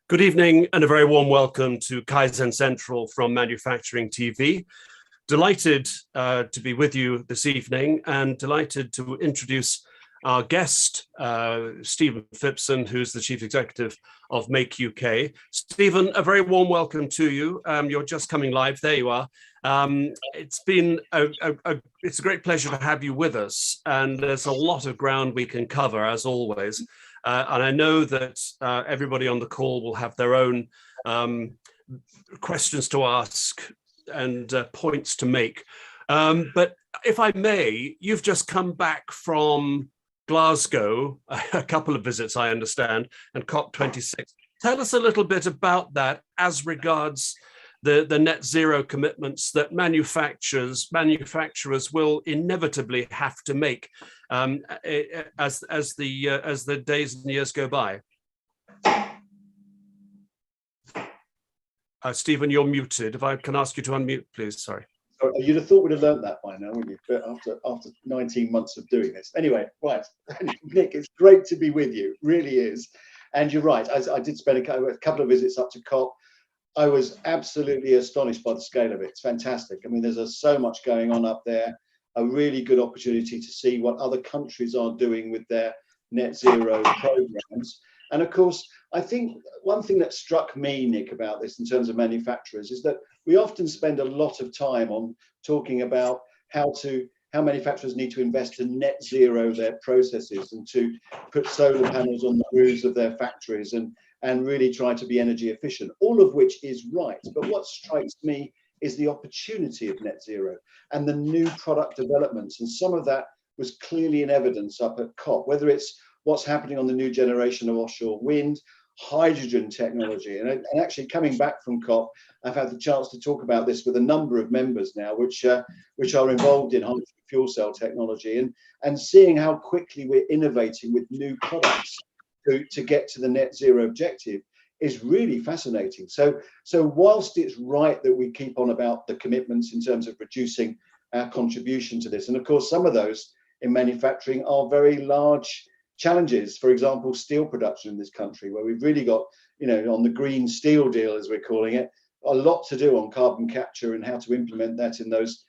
Good evening and a very warm welcome to Kaizen Central from Manufacturing TV. Delighted to be with you this evening and delighted to introduce our guest, Stephen Phipson, who's the Chief Executive of Make UK. Stephen, a very warm welcome to you. You're just coming live. There you are. It's a great pleasure to have you with us, and there's a lot of ground we can cover, as always. And I know that everybody on the call will have their own questions to ask and points to make. But if I may, you've just come back from Glasgow, a couple of visits, I understand, and COP26. Tell us a little bit about that as regards the net zero commitments that manufacturers will inevitably have to make as the days and years go by. Stephen, you're muted. If I can ask you to unmute, please. Sorry. You'd have thought we'd have learned that by now, wouldn't you? But after 19 months of doing this. Anyway, right. Nick, it's great to be with you. It really is. And you're right. I did spend a couple of visits up to COP. I was absolutely astonished by the scale of it. It's fantastic. I mean, there's so much going on up there, a really good opportunity to see what other countries are doing with their net zero programs. And of course, I think one thing that struck me, Nick, about this in terms of manufacturers is that we often spend a lot of time on talking about how manufacturers need to invest to net zero their processes and to put solar panels on the roofs of their factories and really try to be energy efficient, all of which is right. But what strikes me is the opportunity of net zero and the new product developments. And some of that was clearly in evidence up at COP, whether it's what's happening on the new generation of offshore wind, hydrogen technology. And actually coming back from COP, I've had the chance to talk about this with a number of members now, which are involved in hydrogen fuel cell technology and seeing how quickly we're innovating with new products to get to the net zero objective is really fascinating. So whilst it's right that we keep on about the commitments in terms of reducing our contribution to this, and of course some of those in manufacturing are very large challenges. For example, steel production in this country, where we've really got, on the Green Steel Deal, as we're calling it, a lot to do on carbon capture and how to implement that in those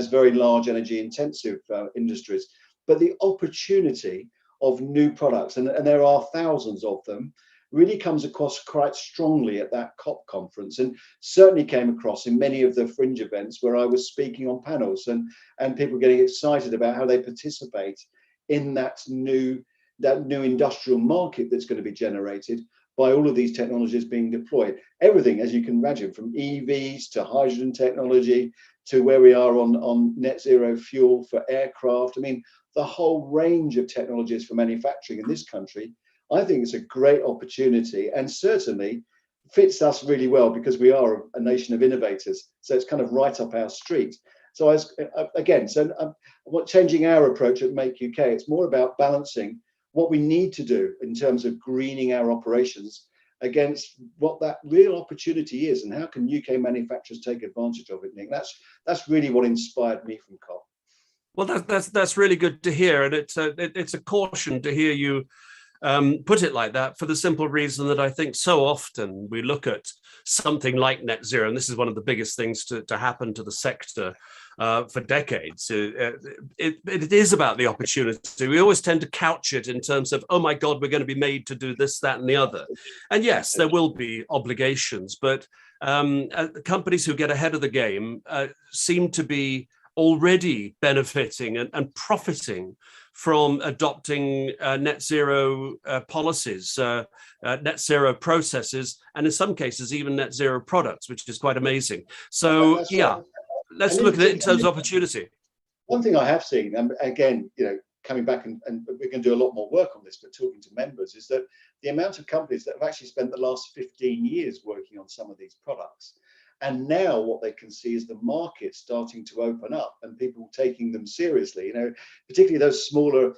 very large energy intensive industries. But the opportunity of new products, and there are thousands of them, really comes across quite strongly at that COP conference, and certainly came across in many of the fringe events where I was speaking on panels and people getting excited about how they participate in that new industrial market that's going to be generated by all of these technologies being deployed. Everything, as you can imagine, from EVs to hydrogen technology to where we are on net zero fuel for aircraft. I mean, the whole range of technologies for manufacturing in this country, I think it's a great opportunity and certainly fits us really well because we are a nation of innovators. So it's kind of right up our street. So changing our approach at Make UK, it's more about balancing what we need to do in terms of greening our operations against what that real opportunity is and how can UK manufacturers take advantage of it, Nick. That's really what inspired me from COP. Well, that's really good to hear, and it's a caution to hear you put it like that, for the simple reason that I think so often we look at something like net zero, and this is one of the biggest things to happen to the sector for decades. It is about the opportunity. We always tend to couch it in terms of, oh my God, we're going to be made to do this, that, and the other. And yes, there will be obligations, but companies who get ahead of the game seem to be already benefiting and profiting from adopting net zero policies, net zero processes, and in some cases even net zero products, which is quite amazing. So yeah, let's look at it in terms of opportunity. One thing I have seen, and again, coming back and we're going to do a lot more work on this, but talking to members, is that the amount of companies that have actually spent the last 15 years working on some of these products. And now what they can see is the market starting to open up and people taking them seriously, particularly those smaller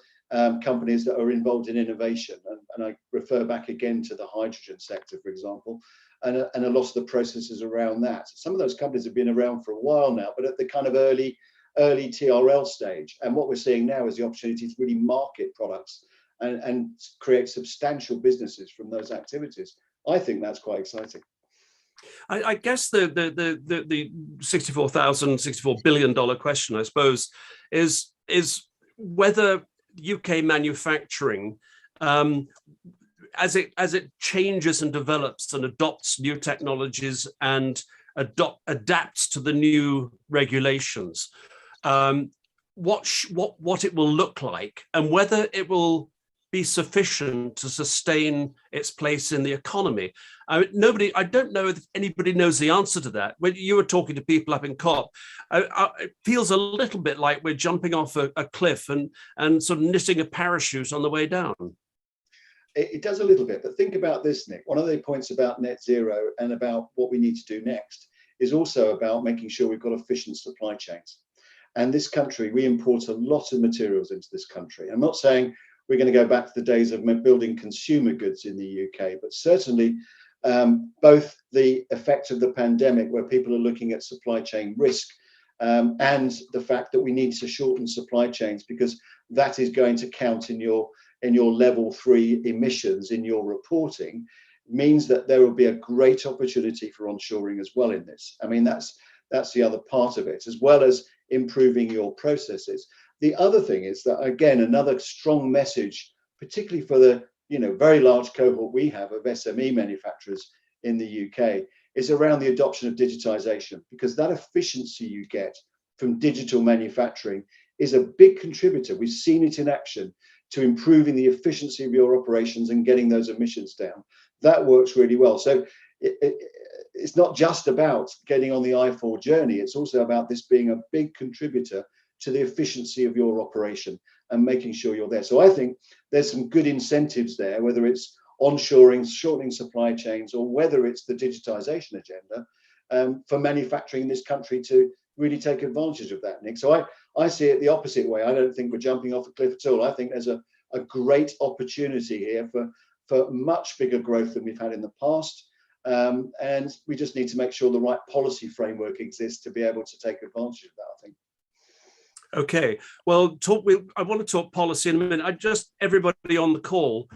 companies that are involved in innovation. And I refer back again to the hydrogen sector, for example, and a lot of the processes around that. Some of those companies have been around for a while now, but at the kind of early TRL stage. And what we're seeing now is the opportunity to really market products and create substantial businesses from those activities, I think that's quite exciting. I guess the $64 billion question, I suppose, is whether UK manufacturing, as it changes and develops and adopts new technologies and adapts to the new regulations, what it will look like, and whether it will be sufficient to sustain its place in the economy. I don't know if anybody knows the answer to that. When you were talking to people up in COP, it feels a little bit like we're jumping off a cliff and sort of knitting a parachute on the way down. It does a little bit, but think about this, Nick. One of the points about net zero and about what we need to do next is also about making sure we've got efficient supply chains. And this country, we import a lot of materials into this country. I'm not saying we're going to go back to the days of building consumer goods in the UK, but certainly both the effect of the pandemic, where people are looking at supply chain risk, and the fact that we need to shorten supply chains, because that is going to count in your level 3 emissions in your reporting, means that there will be a great opportunity for onshoring as well in this. I mean, that's the other part of it, as well as improving your processes. The other thing is that, again, another strong message, particularly for the very large cohort we have of SME manufacturers in the UK, is around the adoption of digitization, because that efficiency you get from digital manufacturing is a big contributor. We've seen it in action to improving the efficiency of your operations and getting those emissions down. That works really well. So it's not just about getting on the I4 journey, it's also about this being a big contributor to the efficiency of your operation and making sure you're there. So I think there's some good incentives there, whether it's onshoring, shortening supply chains, or whether it's the digitization agenda, for manufacturing in this country to really take advantage of that, Nick. So I see it the opposite way. I don't think we're jumping off a cliff at all. I think there's a great opportunity here for much bigger growth than we've had in the past. And we just need to make sure the right policy framework exists to be able to take advantage of that, I think. Okay, well, I want to talk policy in a minute. Everybody on the call,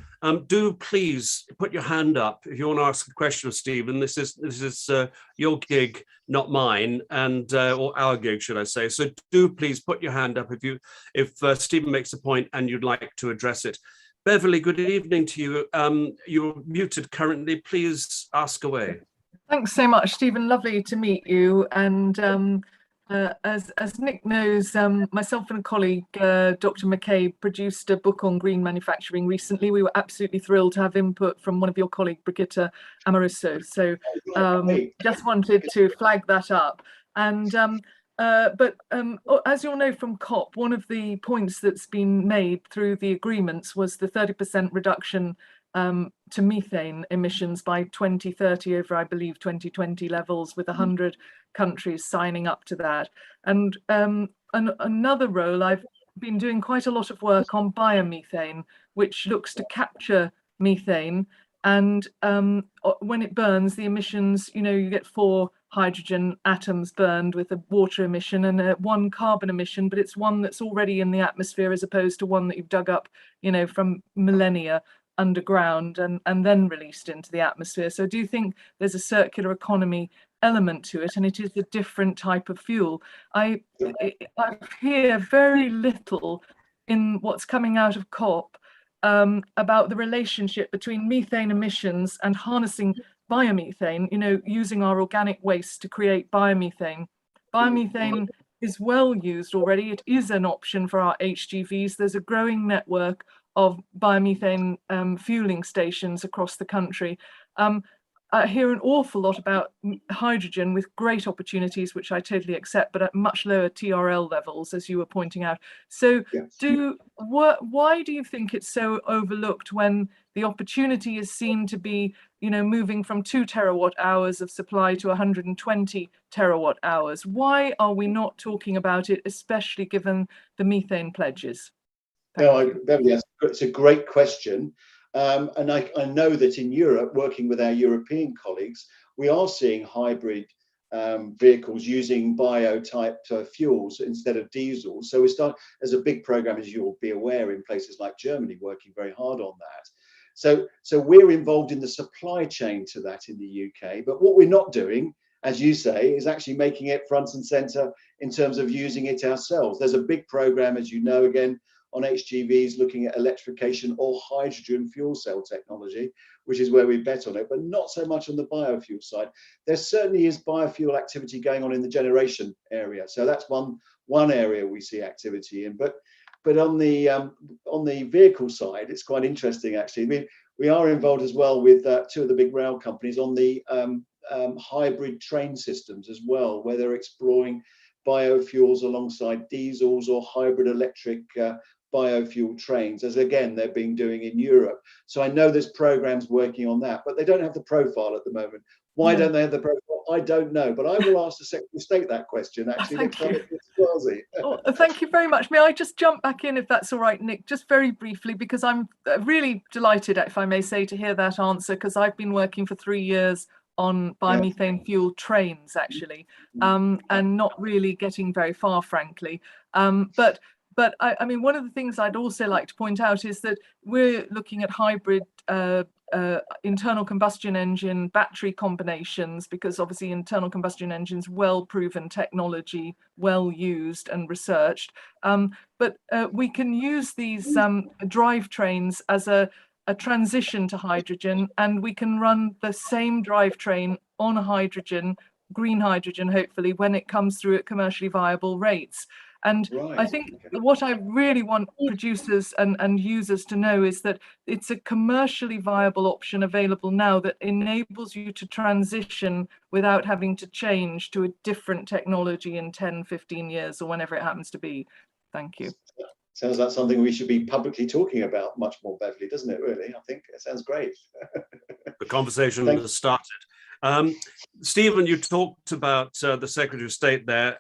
do please put your hand up if you want to ask a question of Stephen. This is your gig, not mine, and or our gig, should I say? So do please put your hand up if Stephen makes a point and you'd like to address it. Beverly, good evening to you. You're muted currently. Please ask away. Thanks so much, Stephen. Lovely to meet you. And as Nick knows, myself and a colleague, Dr. McCabe, produced a book on green manufacturing recently. We were absolutely thrilled to have input from one of your colleagues, Brigitte Amoruso. So just wanted to flag that up. And but as you'll know from COP, one of the points that's been made through the agreements was the 30% reduction to methane emissions by 2030 over, I believe, 2020 levels, with 100 countries signing up to that. And another role, I've been doing quite a lot of work on biomethane, which looks to capture methane. And when it burns, the emissions, you get 4 hydrogen atoms burned with a water emission and 1 carbon emission, but it's one that's already in the atmosphere as opposed to one that you've dug up, from millennia underground and then released into the atmosphere. So I do think there's a circular economy element to it, and it is a different type of fuel. I hear very little in what's coming out of COP about the relationship between methane emissions and harnessing biomethane, using our organic waste to create biomethane. Biomethane is well used already. It is an option for our HGVs. There's a growing network of biomethane fueling stations across the country. I hear an awful lot about hydrogen with great opportunities, which I totally accept, but at much lower TRL levels, as you were pointing out. So yes. Why do you think it's so overlooked when the opportunity is seen to be, moving from 2 terawatt hours of supply to 120 terawatt hours? Why are we not talking about it, especially given the methane pledges? Beverly, it's a great question. And I know that in Europe, working with our European colleagues, we are seeing hybrid vehicles using bio-type fuels instead of diesel. So there's a big program, as you'll be aware, in places like Germany, working very hard on that. So we're involved in the supply chain to that in the UK. But what we're not doing, as you say, is actually making it front and center in terms of using it ourselves. There's a big program, as you know, again, on HGVs looking at electrification or hydrogen fuel cell technology, which is where we bet on it, but not so much on the biofuel side. There certainly is biofuel activity going on in the generation area. So that's one area we see activity in. But on the vehicle side, it's quite interesting, actually. We are involved as well with two of the big rail companies on the hybrid train systems as well, where they're exploring biofuels alongside diesels or hybrid electric biofuel trains, as again they're being doing in Europe. So I know there's programs working on that, but they don't have the profile at the moment. Why don't they have the profile? I don't know, but I will ask the Secretary of State that question actually next time it's Swazi. Thank you very much. May I just jump back in, if that's all right, Nick, just very briefly, because I'm really delighted, if I may say, to hear that answer, because I've been working for 3 years on biomethane fuel trains, actually, and not really getting very far, frankly. But I mean, one of the things I'd also like to point out is that we're looking at hybrid internal combustion engine battery combinations, because obviously internal combustion engines, well proven technology, well used and researched. But we can use these drivetrains as a transition to hydrogen, and we can run the same drivetrain on hydrogen, green hydrogen, hopefully, when it comes through at commercially viable rates. And I think what I really want producers and users to know is that it's a commercially viable option available now that enables you to transition without having to change to a different technology in 10, 15 years or whenever it happens to be. Thank you. Sounds like something we should be publicly talking about much more, Beverly, doesn't it, really? I think it sounds great. The conversation has started. Stephen, you talked about the Secretary of State there.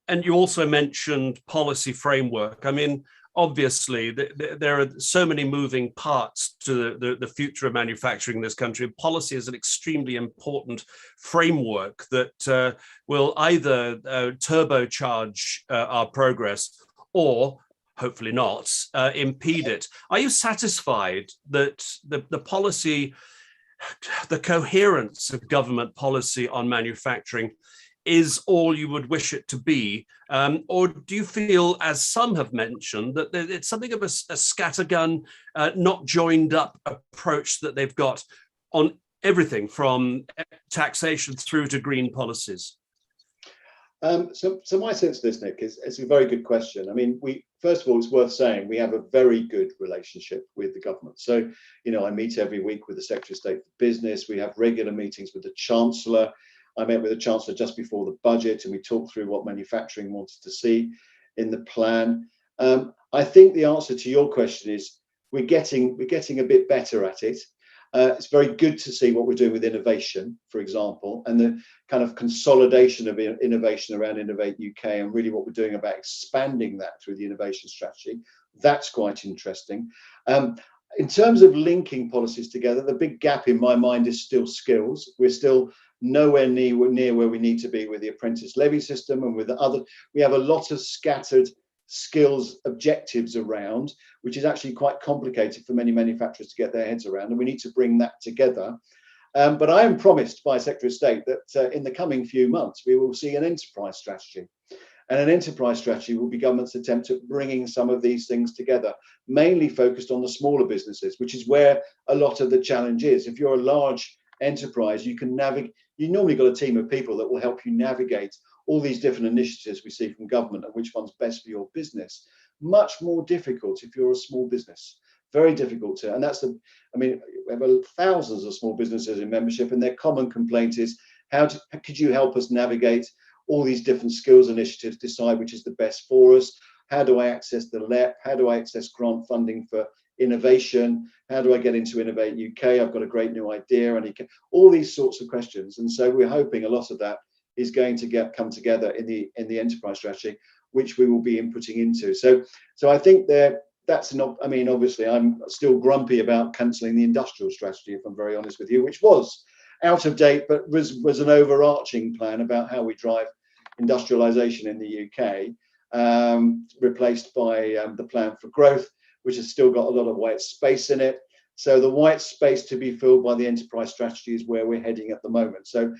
And you also mentioned policy framework. I mean, obviously, there are so many moving parts to the future of manufacturing in this country. Policy is an extremely important framework that will either turbocharge our progress or, hopefully not, impede it. Are you satisfied that the policy, the coherence of government policy on manufacturing is all you would wish it to be? Or do you feel, as some have mentioned, that it's something of a scattergun, not joined up approach that they've got on everything from taxation through to green policies? So my sense of this, Nick, is it's a very good question. I mean, first of all, it's worth saying we have a very good relationship with the government. So, I meet every week with the Secretary of State for Business. We have regular meetings with the Chancellor. I met with the Chancellor just before the budget, and we talked through what manufacturing wanted to see in the plan. I think the answer to your question is we're getting a bit better at it. It's very good to see what we're doing with innovation, for example, and the kind of consolidation of innovation around Innovate UK, and really what we're doing about expanding that through the innovation strategy. That's quite interesting. In terms of linking policies together, the big gap in my mind is still skills. We're still nowhere near where we need to be with the apprentice levy system and with the other. We have a lot of scattered skills objectives around, which is actually quite complicated for many manufacturers to get their heads around, and we need to bring that together. But I am promised by Secretary of State that in the coming few months we will see an enterprise strategy. And an enterprise strategy will be government's attempt at bringing some of these things together, mainly focused on the smaller businesses, which is where a lot of the challenge is. If you're a large enterprise, you can navigate. You normally got a team of people that will help you navigate all these different initiatives we see from government and which one's best for your business. Much more difficult if you're a small business. Very difficult to, and that's I mean, we have thousands of small businesses in membership, and their common complaint is, could you help us navigate all these different skills initiatives, decide which is the best for us? How do I access the LEP? How do I access grant funding for innovation? How do I get into Innovate UK? I've got a great new idea, and all these sorts of questions. And so we're hoping a lot of that is going to come together in the enterprise strategy, which we will be inputting into. So I think that's not. I mean, obviously, I'm still grumpy about cancelling the industrial strategy, if I'm very honest with you, which was out of date, but was an overarching plan about how we drive industrialisation in the UK, replaced by the Plan for Growth, which has still got a lot of white space in it. So the white space to be filled by the enterprise strategy is where we're heading at the moment. So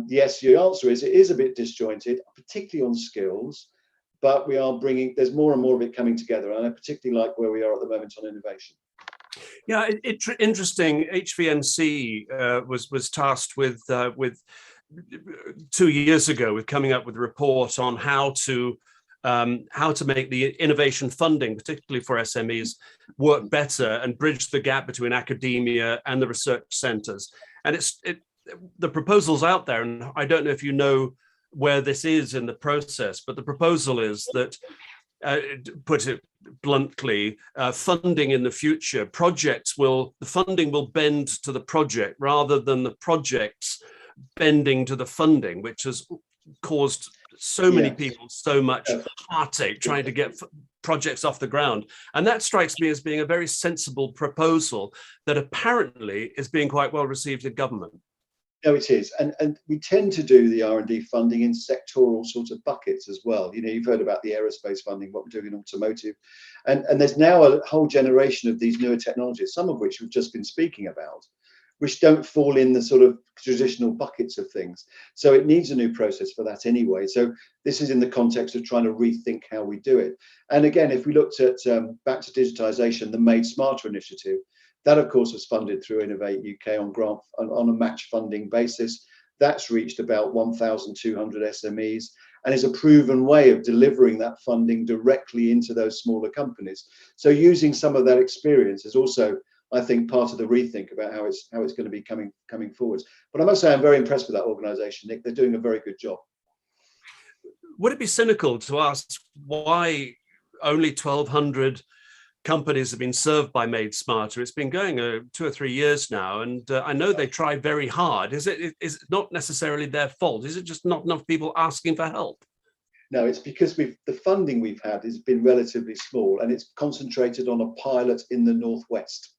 yes, your answer is it is a bit disjointed, particularly on skills, but we are bringing, there's more and more of it coming together. And I particularly like where we are at the moment on innovation. Yeah, interesting. HVNC was tasked with 2 years ago with coming up with a report on how to make the innovation funding, particularly for SMEs, work better and bridge the gap between academia and the research centres. And the proposal's out there, and I don't know if you know where this is in the process, but the proposal is that, put it bluntly, funding in the future, the funding will bend to the project rather than the projects bending to the funding, which has caused so many people so much heartache trying to get projects off the ground. And that strikes me as being a very sensible proposal that apparently is being quite well received in government. No, it is, and we tend to do the R&D funding in sectoral sort of buckets as well. You know, you've heard about the aerospace funding, what we're doing in automotive, and there's now a whole generation of these newer technologies, some of which we've just been speaking about, which don't fall in the sort of traditional buckets of things. So it needs a new process for that anyway. So this is in the context of trying to rethink how we do it. And again, if we looked at back to digitization, the Made Smarter initiative, that, of course, was funded through Innovate UK on a match funding basis. That's reached about 1,200 SMEs and is a proven way of delivering that funding directly into those smaller companies. So using some of that experience is also, I think, part of the rethink about how it's going to be coming forwards. But I must say I'm very impressed with that organisation, Nick. They're doing a very good job. Would it be cynical to ask why only 1,200 companies have been served by Made Smarter? It's been going 2 or 3 years now, and I know they try very hard. Is it not necessarily their fault? Is it just not enough people asking for help? No, it's because the funding we've had has been relatively small, and it's concentrated on a pilot in the Northwest.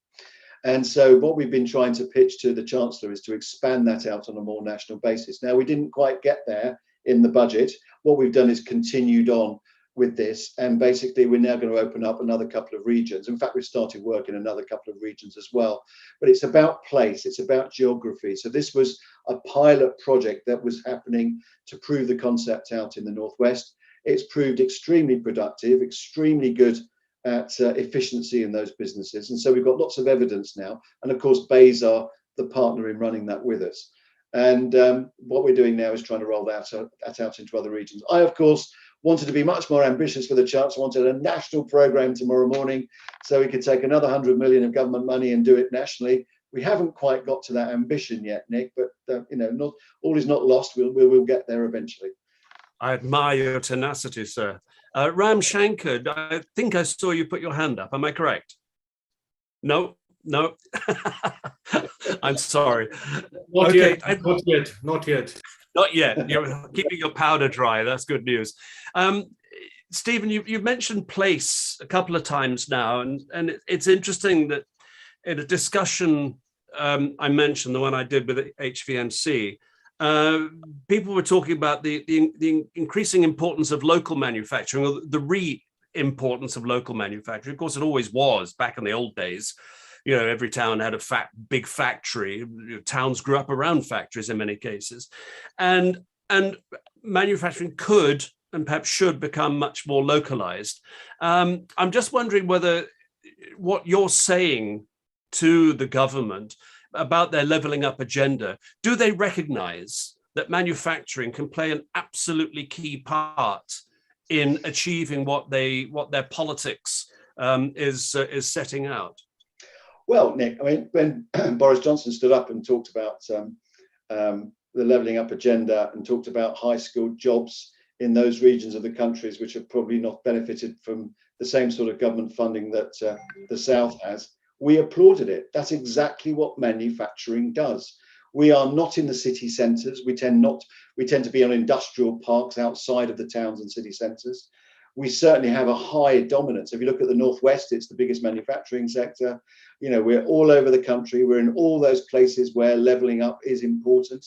And so what we've been trying to pitch to the Chancellor is to expand that out on a more national basis. Now, we didn't quite get there in the budget. What we've done is continued on with this, and basically we're now going to open up another couple of regions. In fact, we've started work in another couple of regions as well, but it's about place, it's about geography. So this was a pilot project that was happening to prove the concept out in the Northwest. It's proved extremely productive, extremely good at efficiency in those businesses, and so we've got lots of evidence now, and of course Bays are the partner in running that with us. And what we're doing now is trying to roll that out into other regions. I, of course, wanted to be much more ambitious for the chance. I wanted a national program tomorrow morning so we could take another 100 million of government money and do it nationally. We haven't quite got to that ambition yet, Nick, but you know, not all is not lost. We'll get there eventually. I admire your tenacity, sir. Ram Shankar, I think I saw you put your hand up. Am I correct? No. I'm sorry. Not yet. Not yet. You're keeping your powder dry. That's good news. Stephen, you've mentioned place a couple of times now, and it's interesting that in a discussion I mentioned, the one I did with HVNC, people were talking about the increasing importance of local manufacturing, or the re-importance of local manufacturing. Of course, it always was back in the old days. You know, every town had a big factory. Towns grew up around factories in many cases, and manufacturing could and perhaps should become much more localized. I'm just wondering whether what you're saying to the government about their levelling up agenda, do they recognize that manufacturing can play an absolutely key part in achieving what their politics is setting out? Well, Nick, I mean, when Boris Johnson stood up and talked about the levelling up agenda and talked about high-skilled jobs in those regions of the countries which have probably not benefited from the same sort of government funding that the South has, we applauded it. That's exactly what manufacturing does. We are not in the city centres. We tend to be on industrial parks outside of the towns and city centres. We certainly have a high dominance. If you look at the Northwest, it's the biggest manufacturing sector. You know, we're all over the country. We're in all those places where levelling up is important.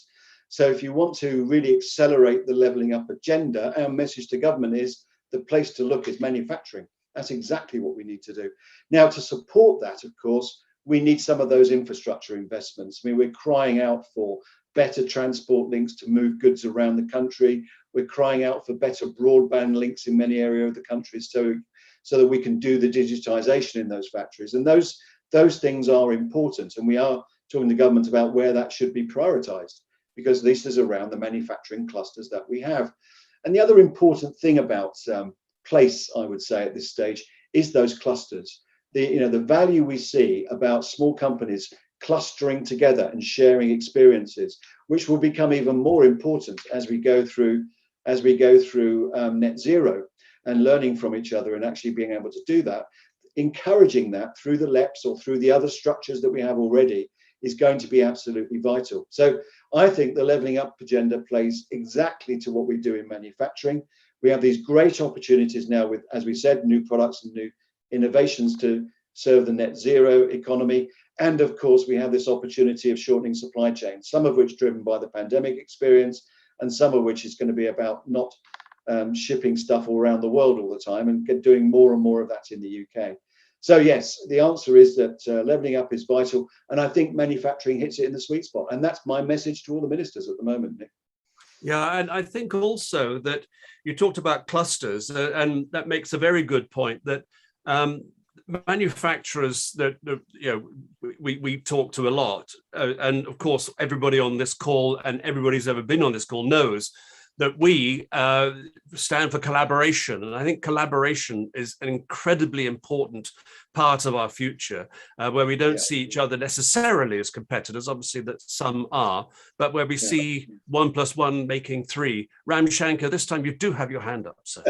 So if you want to really accelerate the levelling up agenda, our message to government is the place to look is manufacturing. That's exactly what we need to do. Now, to support that, of course, we need some of those infrastructure investments. I mean, we're crying out for better transport links to move goods around the country. We're crying out for better broadband links in many areas of the country so that we can do the digitization in those factories. And those things are important. And we are talking to government about where that should be prioritized, because this is around the manufacturing clusters that we have. And the other important thing about place, I would say at this stage, is those clusters. The value we see about small companies clustering together and sharing experiences, which will become even more important as we go through net zero, and learning from each other and actually being able to do that, encouraging that through the LEPs or through the other structures that we have already is going to be absolutely vital. So I think the Levelling Up agenda plays exactly to what we do in manufacturing. We have these great opportunities now with, as we said, new products and new innovations to serve the net zero economy. And of course, we have this opportunity of shortening supply chains, some of which driven by the pandemic experience, and some of which is going to be about not shipping stuff all around the world all the time, and doing more and more of that in the UK. So yes, the answer is that levelling up is vital, and I think manufacturing hits it in the sweet spot, and that's my message to all the ministers at the moment, Nick. Yeah, and I think also that you talked about clusters, and that makes a very good point that manufacturers that we talk to a lot, and of course everybody on this call and everybody's ever been on this call knows that we stand for collaboration. And I think collaboration is an incredibly important part of our future, where we don't see each other necessarily as competitors, obviously that some are, but where we see 1 + 1 making 3. Ram Shankar, this time you do have your hand up, sir.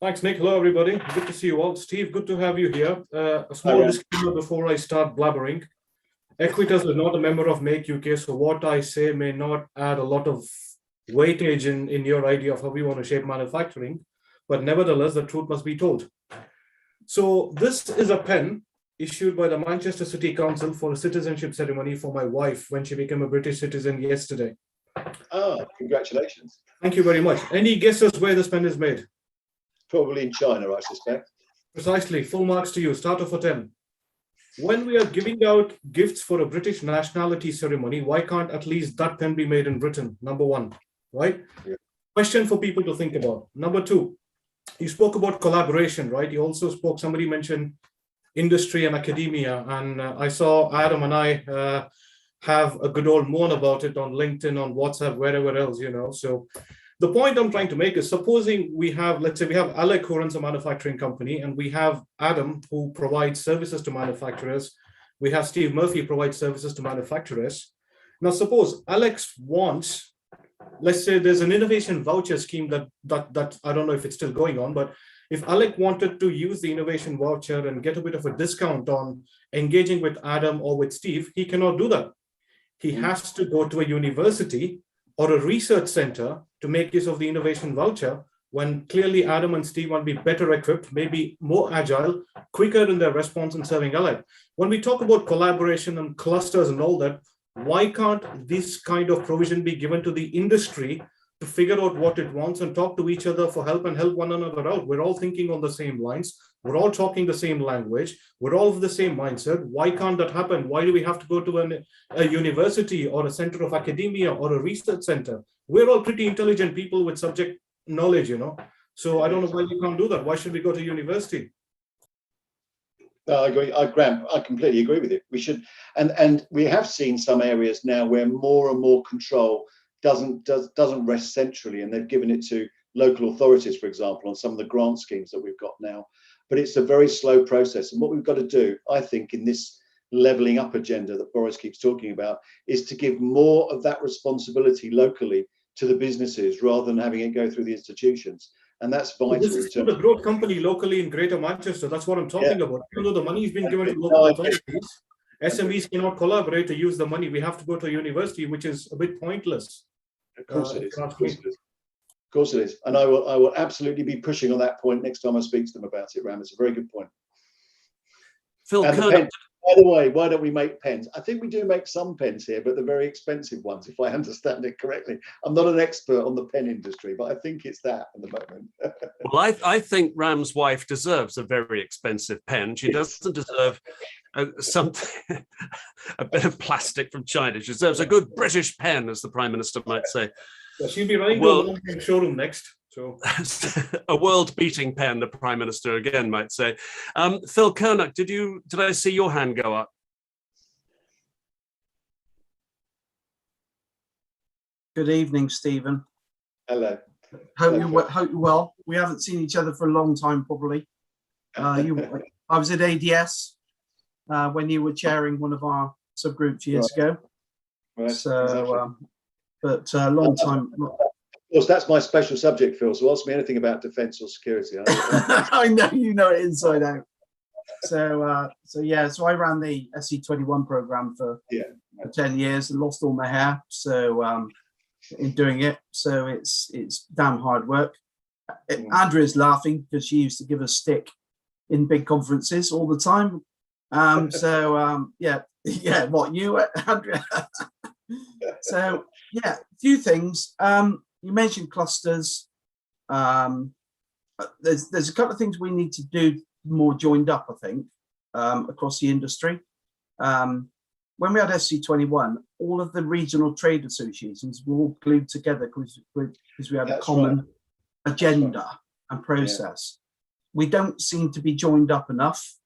Thanks, Nick. Hello, everybody. Good to see you all. Steve, good to have you here. A small disclaimer before I start blabbering. Equitas is not a member of Make UK, so what I say may not add a lot of weightage in your idea of how we want to shape manufacturing, but nevertheless, the truth must be told. So this is a pen issued by the Manchester City Council for a citizenship ceremony for my wife when she became a British citizen yesterday. Oh, congratulations. Thank you very much. Any guesses where this pen is made? Probably in China, I suspect. Precisely. Full marks to you. Start off for 10. When we are giving out gifts for a British nationality ceremony, why can't at least that pen be made in Britain? Number one, right? Yeah. Question for people to think about. Number two, you spoke about collaboration, right? You also spoke, somebody mentioned industry and academia. And I saw Adam and I have a good old moan about it on LinkedIn, on WhatsApp, wherever else, So the point I'm trying to make is, supposing we have, let's say we have Alec who runs a manufacturing company, and we have Adam who provides services to manufacturers. We have Steve Murphy who provides services to manufacturers. Now, suppose Alex wants, let's say there's an innovation voucher scheme that I don't know if it's still going on, but if Alec wanted to use the innovation voucher and get a bit of a discount on engaging with Adam or with Steve, he cannot do that. He has to go to a university or a research center to make use of the innovation voucher, when clearly Adam and Steve want to be better equipped, maybe more agile, quicker in their response in serving Alec. When we talk about collaboration and clusters and all that, why can't this kind of provision be given to the industry to figure out what it wants and talk to each other for help and help one another out? We're all thinking on the same lines. We're all talking the same language. We're all of the same mindset. Why can't that happen? Why do we have to go to a university or a center of academia or a research center? We're all pretty intelligent people with subject knowledge, So I don't know why we can't do that. Why should we go to university? No, I agree. Graham, I completely agree with you. We should, and we have seen some areas now where more and more control doesn't rest centrally, and they've given it to local authorities, for example, on some of the grant schemes that we've got now. But it's a very slow process, and what we've got to do, I think, in this levelling up agenda that Boris keeps talking about, is to give more of that responsibility locally to the businesses rather than having it go through the institutions. And that's vital. Well, this is to the growth company locally in Greater Manchester. That's what I'm talking about. Even though the money is being given to local authorities, SMEs cannot collaborate to use the money. We have to go to a university, which is a bit pointless. Of course it is. Of course it is. And I will absolutely be pushing on that point next time I speak to them about it, Ram. It's a very good point. Phil, By the way, why don't we make pens? I think we do make some pens here, but they're very expensive ones, if I understand it correctly. I'm not an expert on the pen industry, but I think it's that at the moment. Well, I think Ram's wife deserves a very expensive pen. She doesn't deserve something, a bit of plastic from China. She deserves a good British pen, as the Prime Minister might say. Yeah, she'll be running to a long showroom next. So a world-beating pen, the Prime Minister again might say. Phil Kernock, did I see your hand go up? Good evening, Stephen. Hello. Hope you're well. We haven't seen each other for a long time, probably. I was at ADS when you were chairing one of our subgroups years ago. Right, So, exactly. but a long time. Of course, that's my special subject, Phil. So ask me anything about defence or security. I know you know it inside out. So I ran the SC21 program for 10 years and lost all my hair. So in doing it, so it's damn hard work. Andrea's laughing because she used to give a stick in big conferences all the time. What you, Andrea? So yeah, a few things. You mentioned clusters. There's a couple of things we need to do more joined up, I think, across the industry. When we had SC21, all of the regional trade associations were all glued together because we had a common agenda and process. We don't seem to be joined up enough,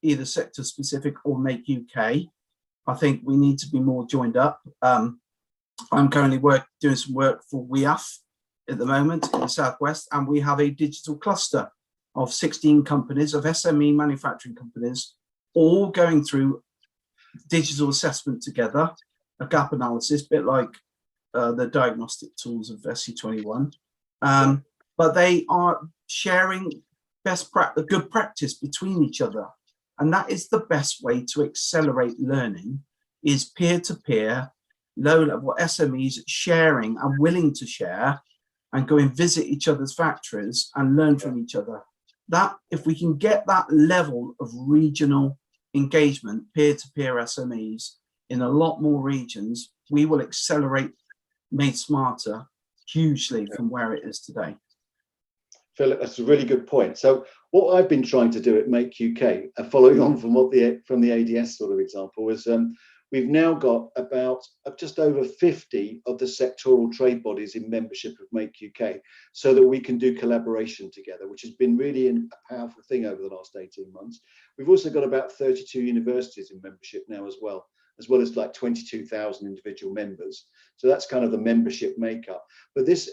either sector specific or Make UK. I think we need to be more joined up. I'm currently doing some work for WEAF at the moment in the Southwest, and we have a digital cluster of 16 companies, of SME manufacturing companies, all going through digital assessment together, a gap analysis, a bit like the diagnostic tools of SC21. But they are sharing good practice between each other. And that is the best way to accelerate learning, is peer-to-peer, low-level SMEs sharing and willing to share and go and visit each other's factories and learn from each other. That, if we can get that level of regional engagement, peer-to-peer SMEs in a lot more regions, we will accelerate Made Smarter hugely from where it is today. Philip, that's a really good point. So what I've been trying to do at Make UK, following on from the ADS sort of example, is we've now got about just over 50 of the sectoral trade bodies in membership of Make UK, so that we can do collaboration together, which has been really a powerful thing over the last 18 months. We've also got about 32 universities in membership now as well as like 22,000 individual members. So that's kind of the membership makeup. But this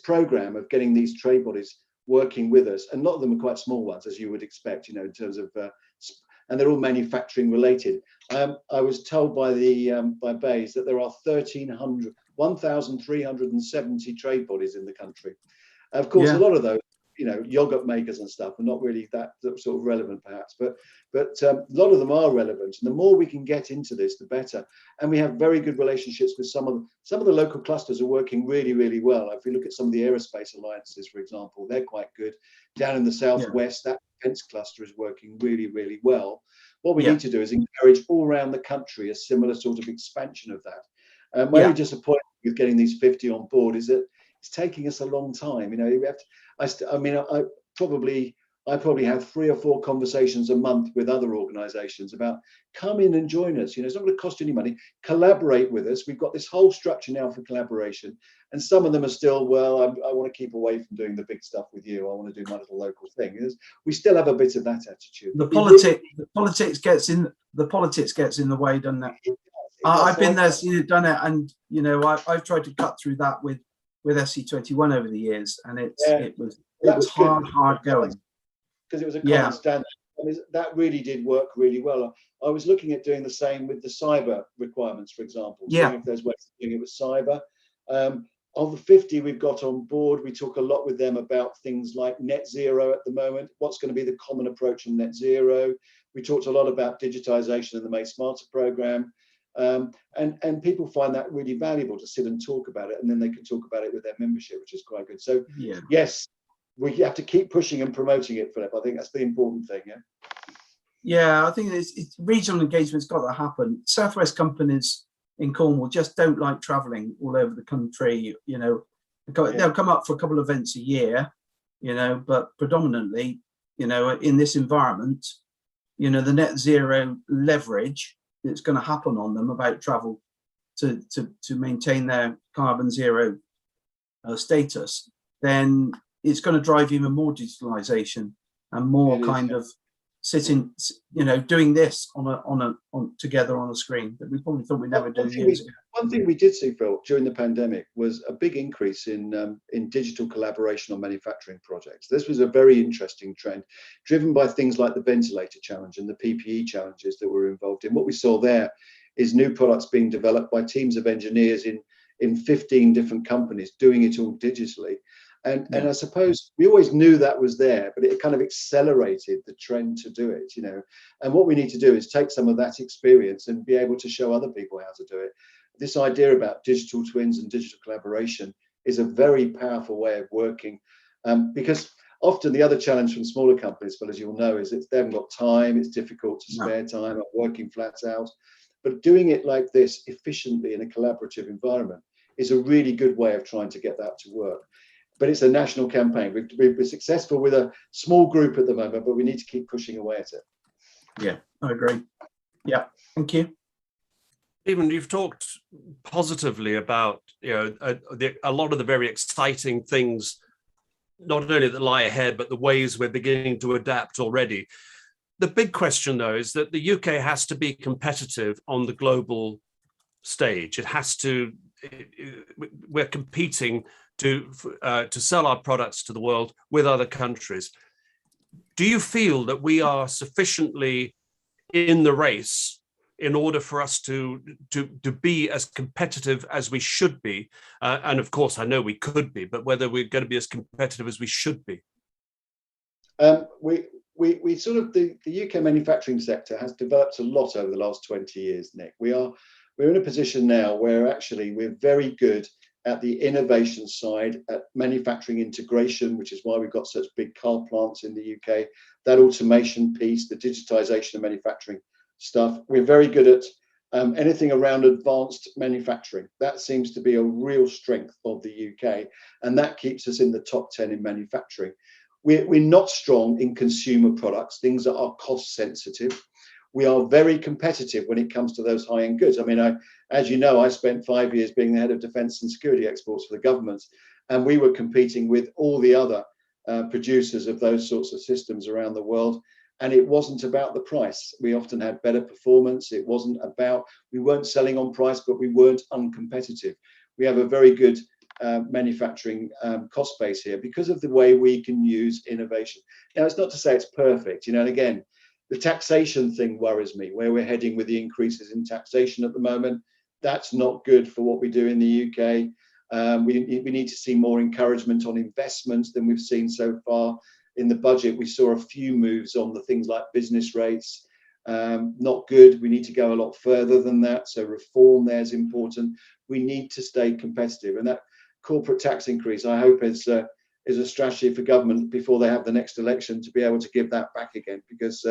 program of getting these trade bodies working with us, and a lot of them are quite small ones, as you would expect, you know, in terms of, and they're all manufacturing related. I was told by Bays that there are 1,370 trade bodies in the country. Of course, a lot of those, you know, yogurt makers and stuff are not really that sort of relevant, perhaps, but a lot of them are relevant. And the more we can get into this, the better. And we have very good relationships with some of the local clusters are working really, really well. If we look at some of the aerospace alliances, for example, they're quite good. Down in the Southwest, that defence cluster is working really, really well. What we need to do is encourage all around the country a similar sort of expansion of that. My only disappointment with getting these 50 on board is that it's taking us a long time. You know, we have to, I probably have 3 or 4 conversations a month with other organisations about come in and join us. You know, it's not going to cost you any money. Collaborate with us. We've got this whole structure now for collaboration, and some of them are still, well, I want to keep away from doing the big stuff with you. I want to do my little local thing. We still have a bit of that attitude. The politics gets in the way, doesn't it? I've been there, seen it, done it, and you know, I've tried to cut through that with SC21 over the years, and it was hard going. Because it was a common standard. I mean, that really did work really well. I was looking at doing the same with the cyber requirements, for example. Seeing if there's ways of doing it with cyber. Of the 50 we've got on board, we talk a lot with them about things like net zero at the moment. What's going to be the common approach in net zero? We talked a lot about digitization in the Made Smarter program. And people find that really valuable to sit and talk about it, and then they can talk about it with their membership, which is quite good. So yes, we have to keep pushing and promoting it, Philip. I think that's the important thing. Yeah, I think it's regional engagement's got to happen. Southwest companies in Cornwall just don't like travelling all over the country. You know, they'll come up for a couple of events a year, you know, but predominantly, you know, in this environment, you know, the net zero leverage that's going to happen on them about travel to maintain their carbon zero status, then it's going to drive even more digitalization and more kind of sitting, you know, doing this on together on a screen that we probably thought we'd never do years ago. One thing we did see, Phil, during the pandemic was a big increase in digital collaboration on manufacturing projects. This was a very interesting trend, driven by things like the ventilator challenge and the PPE challenges that we're involved in. What we saw there is new products being developed by teams of engineers in 15 different companies, doing it all digitally. And I suppose we always knew that was there, but it kind of accelerated the trend to do it, you know. And what we need to do is take some of that experience and be able to show other people how to do it. This idea about digital twins and digital collaboration is a very powerful way of working, because often the other challenge from smaller companies, well, as you'll know, is that they haven't got time, it's difficult to spare time, working flat out. But doing it like this efficiently in a collaborative environment is a really good way of trying to get that to work. But it's a national campaign. We've been successful with a small group at the moment, but we need to keep pushing away at it. Yeah, I agree. Yeah, thank you. Stephen, you've talked positively about, you know, a lot of the very exciting things, not only that lie ahead, but the ways we're beginning to adapt already. The big question, though, is that the UK has to be competitive on the global stage. It has to. We're competing to sell our products to the world with other countries. Do you feel that we are sufficiently in the race in order for us to be as competitive as we should be? And of course, I know we could be, but whether we're going to be as competitive as we should be? We sort of, the UK manufacturing sector has developed a lot over the last 20 years, Nick. We're in a position now where actually we're very good at the innovation side, at manufacturing integration, which is why we've got such big car plants in the UK, that automation piece, the digitization of manufacturing stuff. We're very good at anything around advanced manufacturing. That seems to be a real strength of the UK, and that keeps us in the top 10 in manufacturing. We're not strong in consumer products, things that are cost sensitive. We are very competitive when it comes to those high-end goods. I mean, as you know, I spent 5 years being the head of defence and security exports for the government, and we were competing with all the other producers of those sorts of systems around the world. And it wasn't about the price. We often had better performance. It wasn't about, we weren't selling on price, but we weren't uncompetitive. We have a very good manufacturing cost base here because of the way we can use innovation. Now, it's not to say it's perfect, you know, and again, the taxation thing worries me, where we're heading with the increases in taxation at the moment. That's not good for what we do in the UK. We need to see more encouragement on investments than we've seen so far. In the budget, we saw a few moves on the things like business rates. Not good. We need to go a lot further than that. So reform there is important. We need to stay competitive. And that corporate tax increase, I hope, is a strategy for government before they have the next election to be able to give that back again, because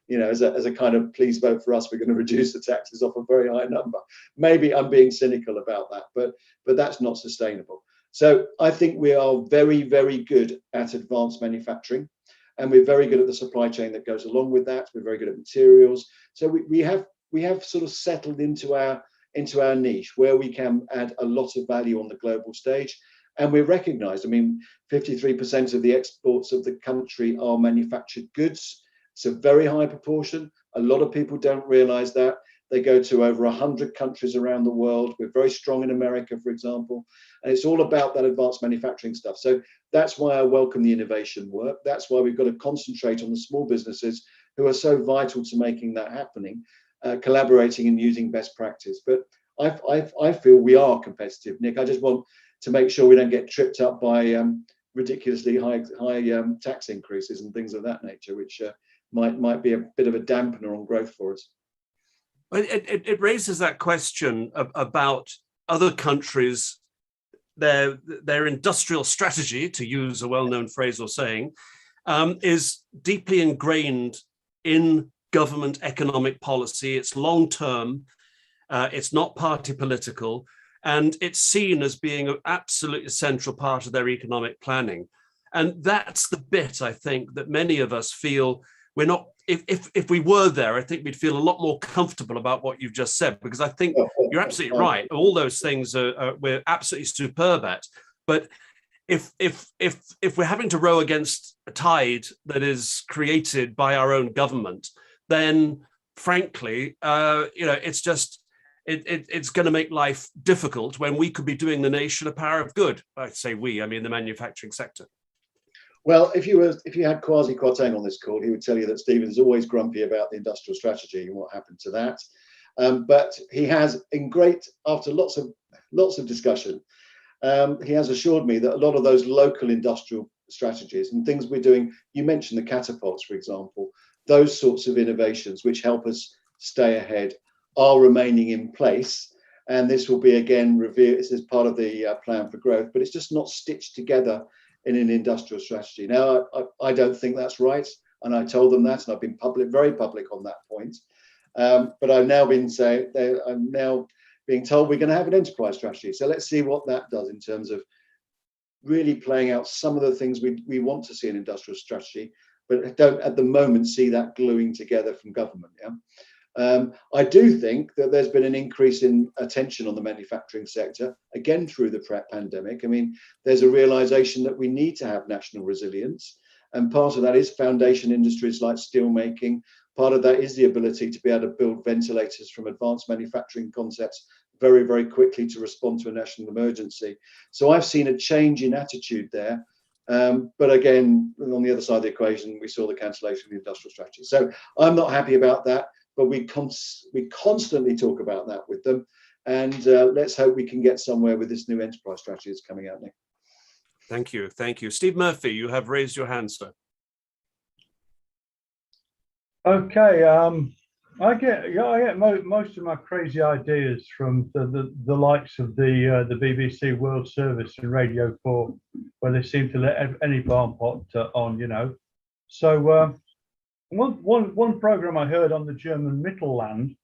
you know, as a kind of please vote for us, we're going to reduce the taxes off a very high number. Maybe I'm being cynical about that, but that's not sustainable. So I think we are very, very good at advanced manufacturing, and we're very good at the supply chain that goes along with that. We're very good at materials. So we have sort of settled into our niche where we can add a lot of value on the global stage. And we're recognized. I mean, 53% of the exports of the country are manufactured goods. It's a very high proportion. A lot of people don't realize that. They go to over 100 countries around the world. We're very strong in America, for example. And it's all about that advanced manufacturing stuff. So that's why I welcome the innovation work. That's why we've got to concentrate on the small businesses who are so vital to making that happening, collaborating and using best practice. But I feel we are competitive, Nick. I just want to make sure we don't get tripped up by ridiculously high tax increases and things of that nature, which might be a bit of a dampener on growth for us. It raises that question about other countries, their industrial strategy, to use a well-known phrase or saying, is deeply ingrained in government economic policy. It's long term. It's not party political, and it's seen as being an absolutely central part of their economic planning. And that's the bit, I think, that many of us feel we're not. If we were there, I think we'd feel a lot more comfortable about what you've just said, because I think you're absolutely right. All those things we're absolutely superb at. But if we're having to row against a tide that is created by our own government, then frankly, it's just it's going to make life difficult when we could be doing the nation a power of good. I say we, I mean the manufacturing sector. Well, if you had Kwasi Kwarteng on this call, he would tell you that Stephen's always grumpy about the industrial strategy and what happened to that. But he has, after lots of discussion, he has assured me that a lot of those local industrial strategies and things we're doing, you mentioned the catapults, for example, those sorts of innovations which help us stay ahead are remaining in place. And this will be again revealed as part of the plan for growth, but it's just not stitched together in an industrial strategy. Now, I don't think that's right. And I told them that, and I've been very public on that point. But I'm now being told we're going to have an enterprise strategy. So let's see what that does in terms of really playing out some of the things we want to see in industrial strategy, but don't at the moment see that gluing together from government. I do think that there's been an increase in attention on the manufacturing sector, again, through the pandemic. I mean, there's a realization that we need to have national resilience. And part of that is foundation industries like steelmaking. Part of that is the ability to be able to build ventilators from advanced manufacturing concepts very, very quickly to respond to a national emergency. So I've seen a change in attitude there. But again, on the other side of the equation, we saw the cancellation of the industrial strategy. So I'm not happy about that, but we constantly talk about that with them. And let's hope we can get somewhere with this new enterprise strategy that's coming out, Nick. Thank you. Thank you. Steve Murphy, you have raised your hand, sir. Okay. I get most of my crazy ideas from the likes of the BBC World Service and Radio 4, where they seem to let any barn pot on, So one program I heard on the German Mittelland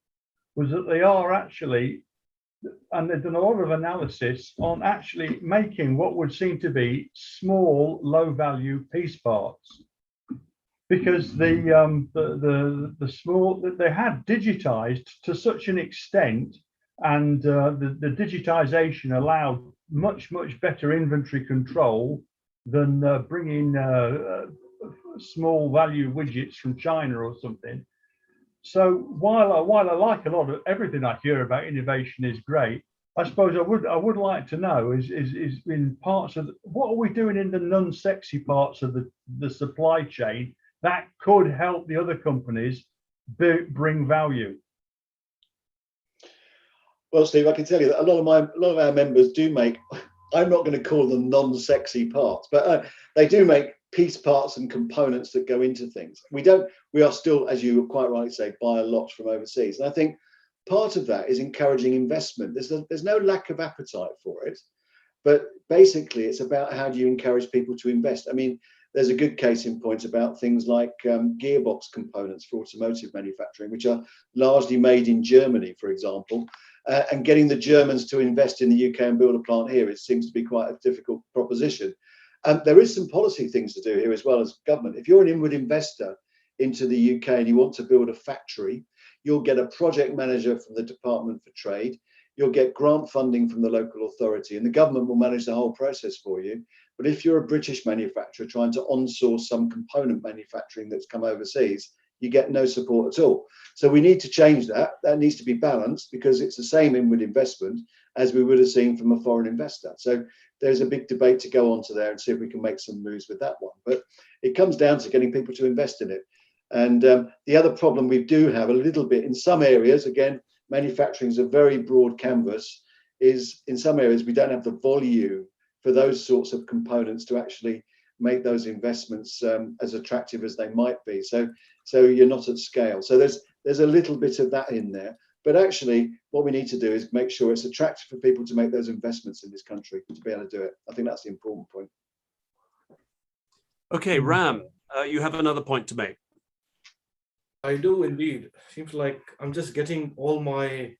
was that they are actually, and they've done a lot of analysis on actually making what would seem to be small, low-value piece parts. Because the small that they had digitized to such an extent, and the digitization allowed much better inventory control than bringing small value widgets from China or something. So while I like a lot of everything I hear about innovation is great, I suppose I would like to know is in parts of what are we doing in the non-sexy parts of the supply chain that could help the other companies bring value. Well, Steve, I can tell you that a lot of our members do make, I'm not going to call them non-sexy parts, but they do make piece parts and components that go into things. We are still, as you quite rightly say, buy a lot from overseas. And I think part of that is encouraging investment. There's no lack of appetite for it, but basically it's about how do you encourage people to invest. I mean, there's a good case in point about things like gearbox components for automotive manufacturing, which are largely made in Germany, for example, and getting the Germans to invest in the UK and build a plant here, it seems to be quite a difficult proposition. There is some policy things to do here as well as government. If you're an inward investor into the UK and you want to build a factory, you'll get a project manager from the Department for Trade, you'll get grant funding from the local authority, and the government will manage the whole process for you. But if you're a British manufacturer trying to on-source some component manufacturing that's come overseas, you get no support at all. So we need to change that. That needs to be balanced because it's the same inward investment as we would have seen from a foreign investor. So there's a big debate to go on to there and see if we can make some moves with that one. But it comes down to getting people to invest in it. And the other problem we do have a little bit in some areas, again, manufacturing is a very broad canvas, is in some areas we don't have the volume for those sorts of components to actually make those investments as attractive as they might be. So you're not at scale. So there's a little bit of that in there. But actually, what we need to do is make sure it's attractive for people to make those investments in this country to be able to do it. I think that's the important point. Okay, Ram, you have another point to make. I do indeed. Seems like I'm just getting all my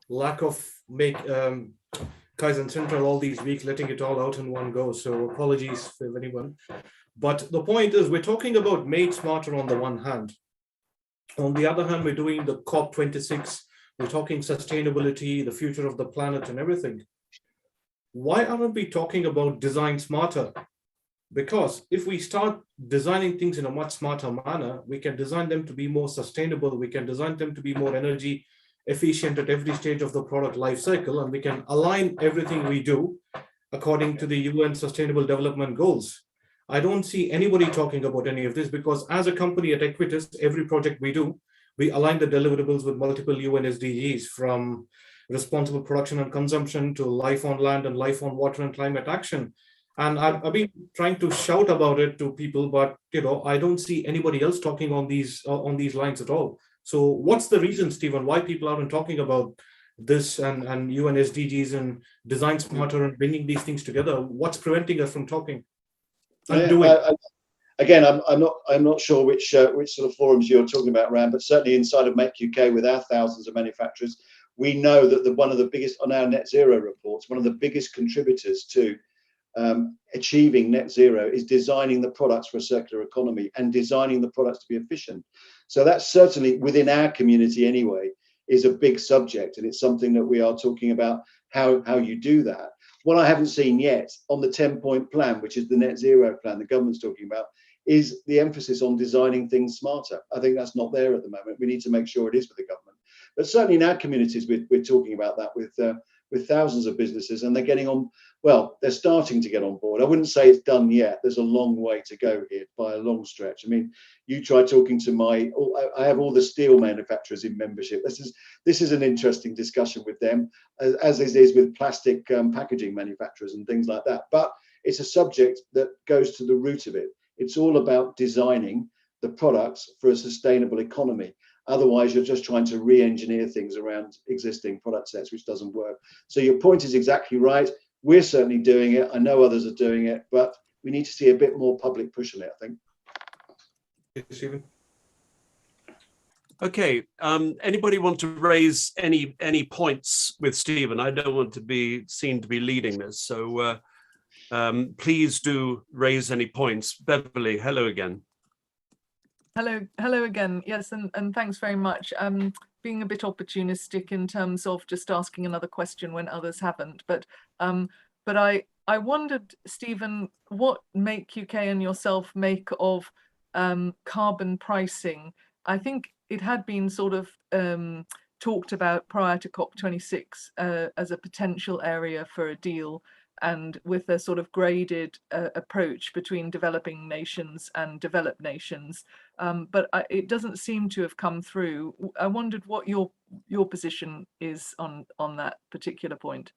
lack of Kaizen Central all these weeks, letting it all out in one go. So apologies for anyone. But the point is, we're talking about made smarter on the one hand. On the other hand, we're doing the COP26. We're talking sustainability, the future of the planet and everything. Why aren't we talking about design smarter? Because if we start designing things in a much smarter manner, we can design them to be more sustainable. We can design them to be more energy efficient at every stage of the product life cycle, and we can align everything we do according to the UN Sustainable Development Goals. I don't see anybody talking about any of this, because as a company at Equitas, every project we do, we align the deliverables with multiple UN SDGs, from responsible production and consumption to life on land and life on water and climate action. And I've been trying to shout about it to people, but I don't see anybody else talking on these lines at all. So what's the reason, Stephen, why people aren't talking about this and UN SDGs and design smarter and bringing these things together? What's preventing us from talking and doing? Again, I'm not sure which sort of forums you're talking about, Ram, but certainly inside of Make UK, with our thousands of manufacturers, we know that one of the biggest, on our net zero reports, one of the biggest contributors to achieving net zero is designing the products for a circular economy and designing the products to be efficient. So that's certainly within our community anyway, is a big subject, and it's something that we are talking about, how you do that. What I haven't seen yet on the 10-point plan, which is the net zero plan the government's talking about, is the emphasis on designing things smarter. I think that's not there at the moment. We need to make sure it is with the government. But certainly in our communities, we're talking about that with thousands of businesses, and they're getting on, well, they're starting to get on board. I wouldn't say it's done yet. There's a long way to go here by a long stretch. I mean, you try talking to I have all the steel manufacturers in membership. This is an interesting discussion with them, as it is with plastic packaging manufacturers and things like that. But it's a subject that goes to the root of it. It's all about designing the products for a sustainable economy. Otherwise, you're just trying to re-engineer things around existing product sets, which doesn't work. So your point is exactly right. We're certainly doing it. I know others are doing it, but we need to see a bit more public push on it, I think. Stephen? Okay. Anybody want to raise any points with Stephen? I don't want to be seen to be leading this, so please do raise any points. Beverly, hello again. Hello again. Yes, and thanks very much. Being a bit opportunistic in terms of just asking another question when others haven't, but I wondered, Stephen, what Make UK and yourself make of carbon pricing. I think it had been sort of talked about prior to COP26 as a potential area for a deal, and with a sort of graded approach between developing nations and developed nations, but it doesn't seem to have come through. I wondered what your position is on that particular point.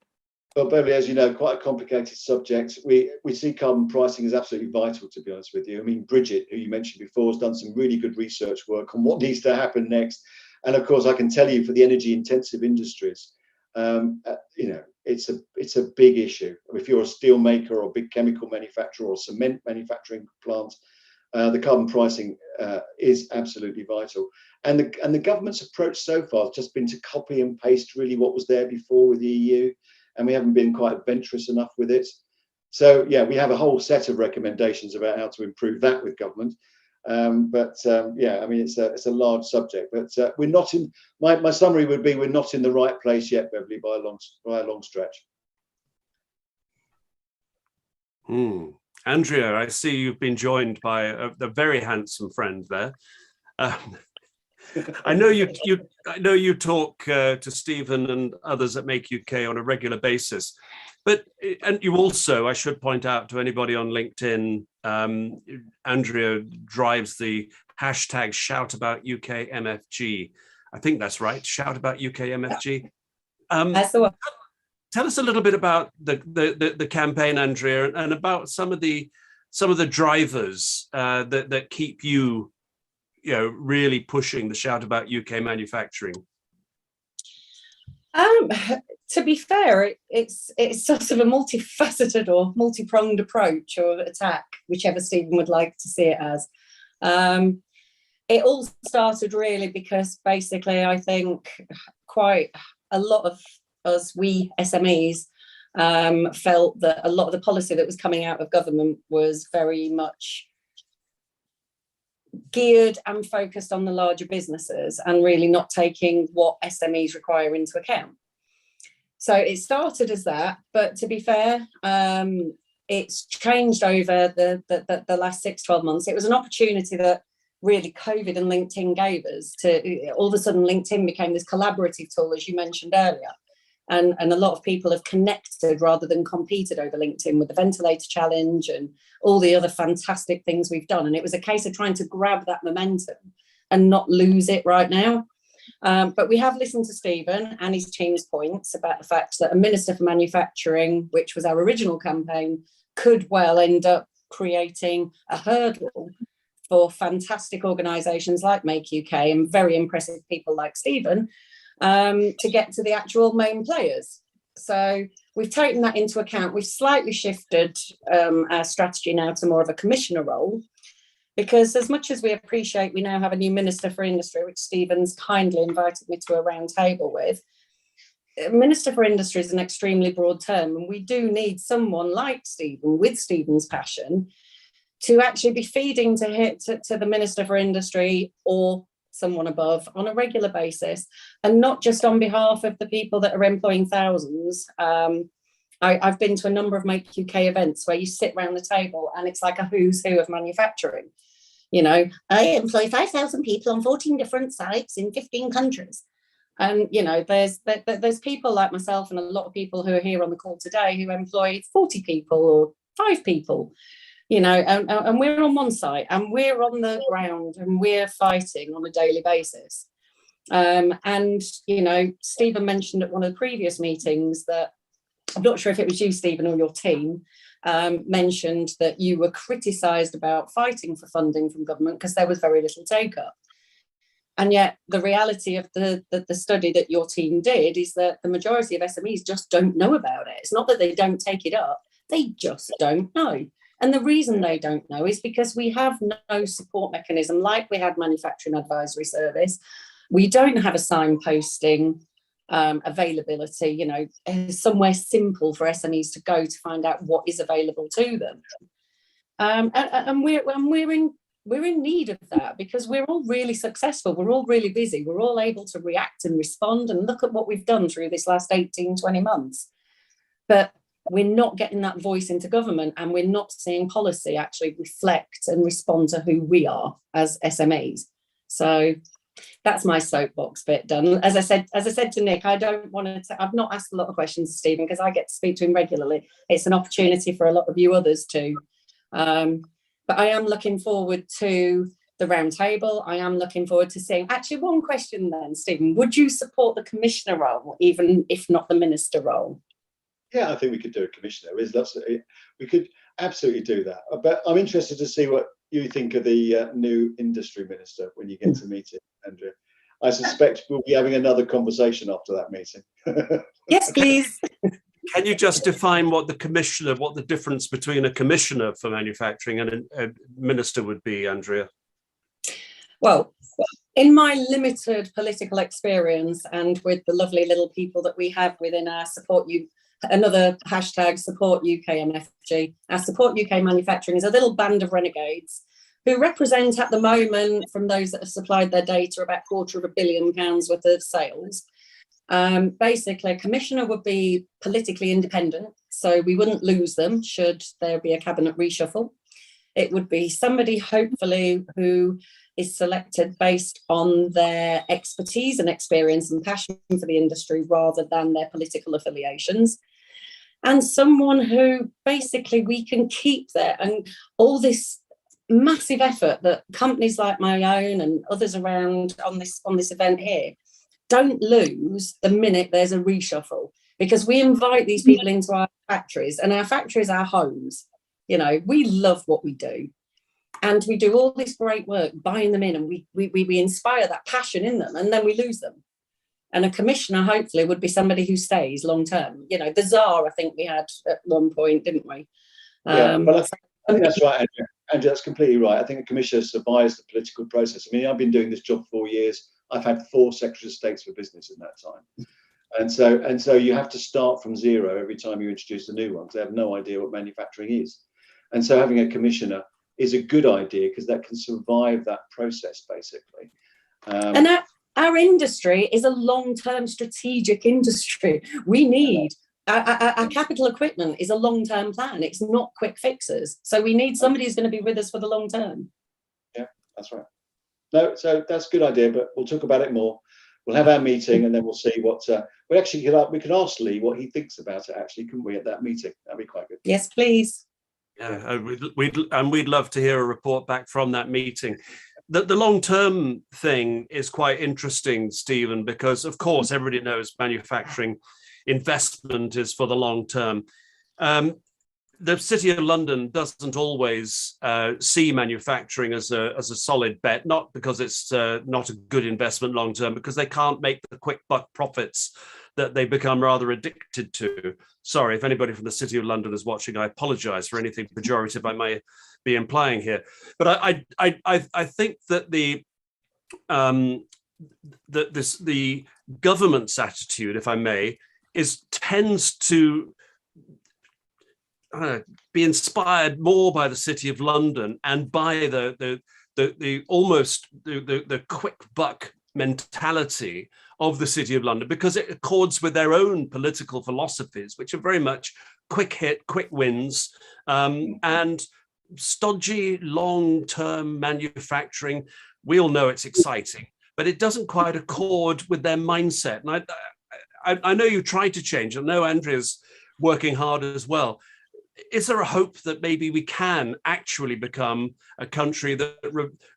Well, Beverly, as you know, quite a complicated subject. We see carbon pricing as absolutely vital, to be honest with you. I mean, Bridget, who you mentioned before, has done some really good research work on what needs to happen next. And of course, I can tell you, for the energy intensive industries, it's a big issue. If you're a steel maker or a big chemical manufacturer or cement manufacturing plant, the carbon pricing is absolutely vital. And the government's approach so far has just been to copy and paste really what was there before with the EU, and we haven't been quite adventurous enough with it. So yeah, we have a whole set of recommendations about how to improve that with government. Yeah, I mean, it's a large subject, but we're not in. My summary would be, we're not in the right place yet, Beverly, by a long stretch. Andrea, I see you've been joined by a very handsome friend there. I know you talk to Stephen and others at Make UK on a regular basis, and you also, I should point out to anybody on LinkedIn, Andrea drives the hashtag #ShoutAboutUKMFG. I think that's right, #ShoutAboutUKMFG. That's the one. Tell us a little bit about the campaign, Andrea, and about some of the drivers that keep you, really pushing the Shout About UK manufacturing. To be fair, it's sort of a multifaceted or multi-pronged approach or attack, whichever Stephen would like to see it as. it all started really because basically I think quite a lot of us, we SMEs, felt that a lot of the policy that was coming out of government was very much geared and focused on the larger businesses and really not taking what SMEs require into account. So it started as that, but to be fair, it's changed over the last 6-12 months. It was an opportunity that really COVID and LinkedIn gave us to, all of a sudden LinkedIn became this collaborative tool, as you mentioned earlier. And a lot of people have connected rather than competed over LinkedIn with the Ventilator Challenge and all the other fantastic things we've done. And it was a case of trying to grab that momentum and not lose it right now. But we have listened to Stephen and his team's points about the fact that a Minister for Manufacturing, which was our original campaign, could well end up creating a hurdle for fantastic organisations like Make UK and very impressive people like Stephen to get to the actual main players. So we've taken that into account. We've slightly shifted our strategy now to more of a commissioner role, because as much as we appreciate we now have a new Minister for Industry, which Stephen's kindly invited me to a round table with, Minister for Industry is an extremely broad term, and we do need someone like Stephen with Stephen's passion to actually be feeding to the Minister for Industry or someone above on a regular basis, and not just on behalf of the people that are employing thousands. I've been to a number of Make UK events where you sit around the table and it's like a who's who of manufacturing. You know, I employ 5,000 people on 14 different sites in 15 countries. And, you know, there's people like myself and a lot of people who are here on the call today who employ 40 people or 5 people. You know, and we're on one site and we're on the ground and we're fighting on a daily basis. And, you know, Stephen mentioned at one of the previous meetings that, I'm not sure if it was you, Stephen, or your team, mentioned that you were criticised about fighting for funding from government because there was very little take-up. And yet the reality of the study that your team did is that the majority of SMEs just don't know about it. It's not that they don't take it up, they just don't know. And the reason they don't know is because we have no support mechanism like we had Manufacturing Advisory Service. We don't have a signposting availability, you know, somewhere simple for SMEs to go to find out what is available to them. And we're in need of that because we're all really successful. We're all really busy. We're all able to react and respond and look at what we've done through this last 18, 20 months. But we're not getting that voice into government, and we're not seeing policy actually reflect and respond to who we are as SMEs. So that's my soapbox bit done. As I said to Nick, I don't want to. I've not asked a lot of questions to Stephen because I get to speak to him regularly. It's an opportunity for a lot of you others too. But I am looking forward to the round table. I am looking forward to seeing. Actually, one question then, Stephen: would you support the commissioner role, even if not the minister role? Yeah, I think we could do a commissioner. We could absolutely do that. But I'm interested to see what you think of the new industry minister when you get to meet him, Andrea. I suspect we'll be having another conversation after that meeting. Yes, please. Can you just define what the difference between a commissioner for manufacturing and a minister would be, Andrea? Well, in my limited political experience and with the lovely little people that we have within our another hashtag support UK MFG. Our Support UK Manufacturing is a little band of renegades who represent at the moment, from those that have supplied their data, about £250 million worth of sales. Basically, a commissioner would be politically independent, so we wouldn't lose them should there be a cabinet reshuffle. It would be somebody, hopefully, who is selected based on their expertise and experience and passion for the industry rather than their political affiliations. And someone who basically we can keep there. And all this massive effort that companies like my own and others around on this event here don't lose the minute there's a reshuffle, because we invite these people into our factories, and our factories are our homes. You know, we love what we do. And we do all this great work buying them in, and we inspire that passion in them, and then we lose them. And a commissioner, hopefully, would be somebody who stays long term. You know, the Tsar, I think we had at one point, didn't we? Yeah, but I think that's right, Andrea. Andrew, that's completely right. I think a commissioner survives the political process. I mean, I've been doing this job 4 years. I've had 4 Secretaries of States for business in that time. And so you have to start from zero every time you introduce a new one, because they have no idea what manufacturing is. And so having a commissioner is a good idea, because that can survive that process, basically. And our industry is a long-term strategic industry. We need our capital equipment is a long-term plan. It's not quick fixes. So we need somebody who's going to be with us for the long term. Yeah, that's right. No, so that's a good idea, but we'll talk about it more. We'll have our meeting, and then we'll see what we can ask Lee what he thinks about it, actually, couldn't we, at that meeting? That'd be quite good. Yes, please. Yeah, we'd love to hear a report back from that meeting. The long-term thing is quite interesting, Stephen, because of course everybody knows manufacturing investment is for the long term. The City of London doesn't always see manufacturing as a solid bet, not because it's not a good investment long term, because they can't make the quick buck profits that they become rather addicted to. Sorry, if anybody from the City of London is watching, I apologise for anything pejorative I may be implying here. But I think that the government's attitude, if I may, tends to be inspired more by the City of London and by the quick buck mentality of the City of London, because it accords with their own political philosophies, which are very much quick hit, quick wins, and stodgy long-term manufacturing. We all know it's exciting, but it doesn't quite accord with their mindset. And I know you tried to change. I know Andrea's working hard as well. Is there a hope that maybe we can actually become a country that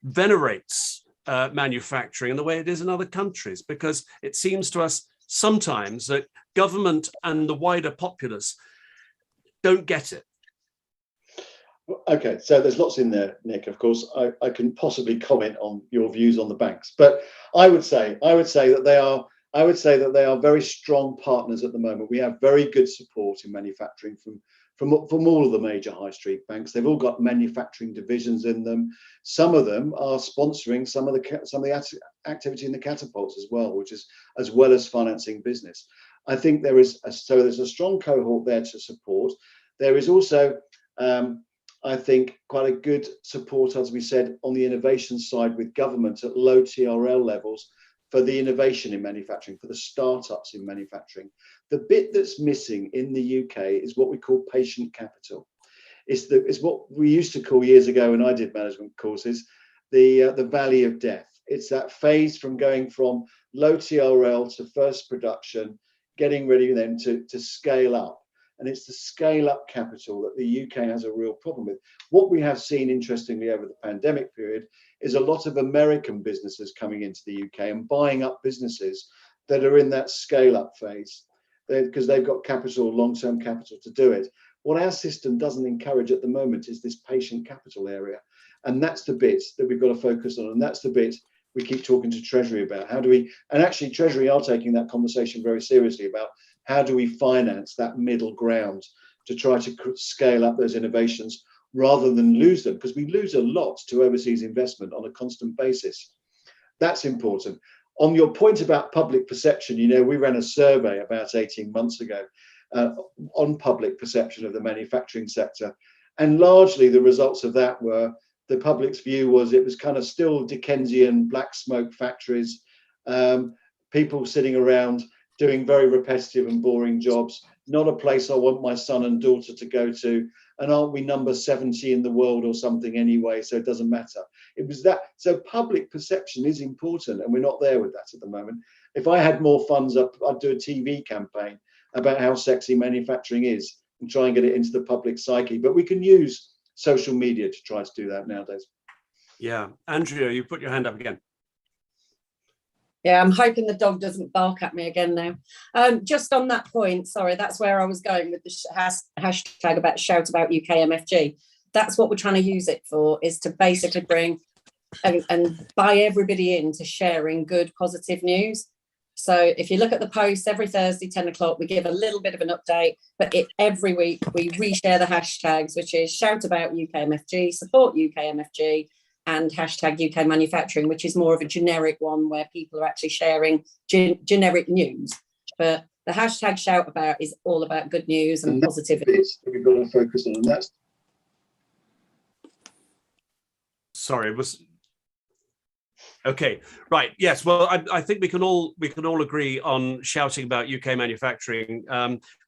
venerates manufacturing in the way it is in other countries? Because it seems to us sometimes that government and the wider populace don't get it. Okay, so there's lots in there, Nick. Of course, I can possibly comment on your views on the banks, but I would say that they are very strong partners at the moment. We have very good support in manufacturing from all of the major high street banks. They've all got manufacturing divisions in them. Some of them are sponsoring some of the activity in the catapults as well, which is as well as financing business. I think there's a strong cohort there to support. There is also I think quite a good support, as we said, on the innovation side with government at low TRL levels for the innovation in manufacturing, for the startups in manufacturing. The bit that's missing in the UK is what we call patient capital. It's what we used to call years ago when I did management courses, the valley of death. It's that phase from going from low TRL to first production, getting ready then to scale up. And it's the scale up capital that the UK has a real problem with. What we have seen, interestingly, over the pandemic period is a lot of American businesses coming into the UK and buying up businesses that are in that scale up phase, because they've got capital, long-term capital to do it. What our system doesn't encourage at the moment is this patient capital area. And that's the bit that we've got to focus on. And that's the bit we keep talking to Treasury about. How do we, and actually Treasury are taking that conversation very seriously about how do we finance that middle ground to try to scale up those innovations rather than lose them, because we lose a lot to overseas investment on a constant basis. That's important. On your point about public perception, you know, we ran a survey about 18 months ago on public perception of the manufacturing sector. And largely the results of that were the public's view was it was kind of still Dickensian black smoke factories, people sitting around doing very repetitive and boring jobs, not a place I want my son and daughter to go to. And aren't we number 70 in the world or something anyway, so it doesn't matter. It was that. So public perception is important, and we're not there with that at the moment. If I had more funds up, I'd do a TV campaign about how sexy manufacturing is and try and get it into the public psyche. But we can use social media to try to do that nowadays. Yeah. Andrea, you put your hand up again. Yeah, I'm hoping the dog doesn't bark at me again now. Just on that point, sorry, that's where I was going with the hashtag about shout about UK MFG. That's what we're trying to use it for, is to basically bring and buy everybody into sharing good, positive news. So if you look at the post every Thursday, 10 o'clock, we give a little bit of an update, but every week we reshare the hashtags, which is shout about UKMFG, support UKMFG, and hashtag UK manufacturing, which is more of a generic one where people are actually sharing generic news. But the hashtag shout about is all about good news and positivity. We've got to focus on, and that's Sorry, it was okay. Right. Yes. Well, I think we can all agree on shouting about UK manufacturing.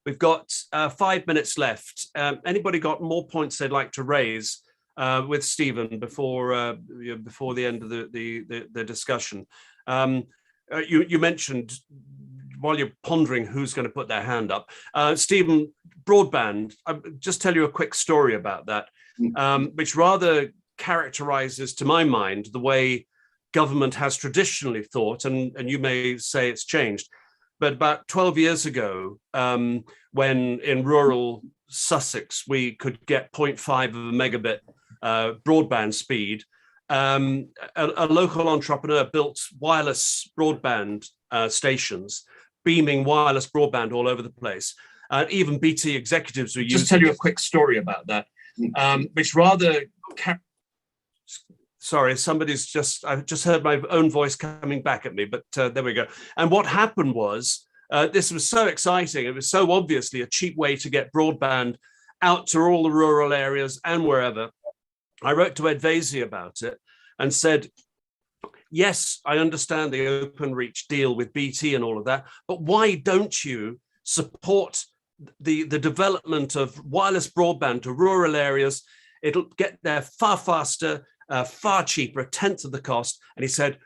We've got 5 minutes left. Anybody got more points they'd like to raise with Stephen before the end of the discussion? You mentioned, while you're pondering who's going to put their hand up, Stephen, broadband. I'll just tell you a quick story about that, which rather characterizes, to my mind, the way government has traditionally thought, and you may say it's changed, but about 12 years ago, when in rural Sussex we could get 0.5 of a megabit broadband speed, a local entrepreneur built wireless broadband stations, beaming wireless broadband all over the place. Even BT executives were using. Just tell you a quick story about that, which rather. Sorry, I've just heard my own voice coming back at me, but there we go. And what happened was, this was so exciting. It was so obviously a cheap way to get broadband out to all the rural areas and wherever. I wrote to Ed Vaizey about it and said, yes, I understand the Openreach deal with BT and all of that, but why don't you support the development of wireless broadband to rural areas? It'll get there far faster, far cheaper, a tenth of the cost. And he said,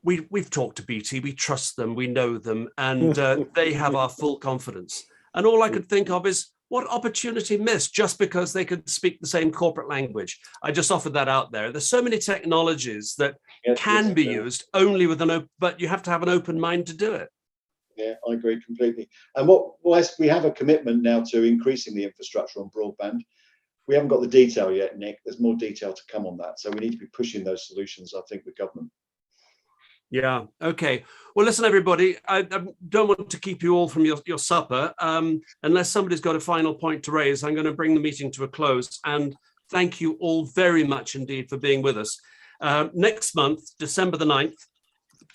we've talked to BT, we trust them, we know them, and they have our full confidence. And all I could think of is, what opportunity missed just because they could speak the same corporate language? I just offered that out there. There's so many technologies that can be used only with but you have to have an open mind to do it. Yeah, I agree completely. And we have a commitment now to increasing the infrastructure on broadband. We haven't got the detail yet, Nick. There's more detail to come on that. So we need to be pushing those solutions, I think, with government. Yeah. Okay. Well, listen, everybody, I don't want to keep you all from your supper. Unless somebody's got a final point to raise, I'm going to bring the meeting to a close. And thank you all very much indeed for being with us. Next month, December the 9th,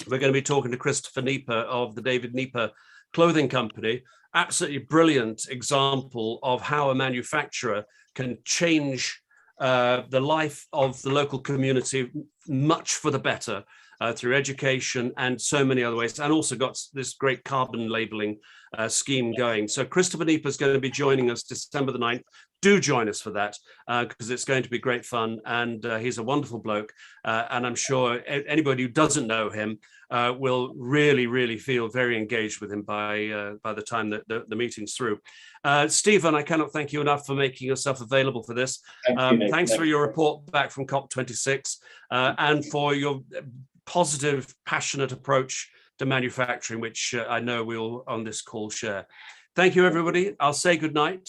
we're going to be talking to Christopher Nieper of the David Nieper Clothing Company. Absolutely brilliant example of how a manufacturer can change the life of the local community much for the better. Through education and so many other ways, and also got this great carbon labeling scheme going. So Christopher Nieper is going to be joining us December the 9th. Do join us for that, because it's going to be great fun, and he's a wonderful bloke, and I'm sure anybody who doesn't know him will really, really feel very engaged with him by the time that the meeting's through. Stephen, I cannot thank you enough for making yourself available for this. Thanks for your report back from COP26, and for your positive, passionate approach to manufacturing, which I know we all on this call share. Thank you, everybody. I'll say good night.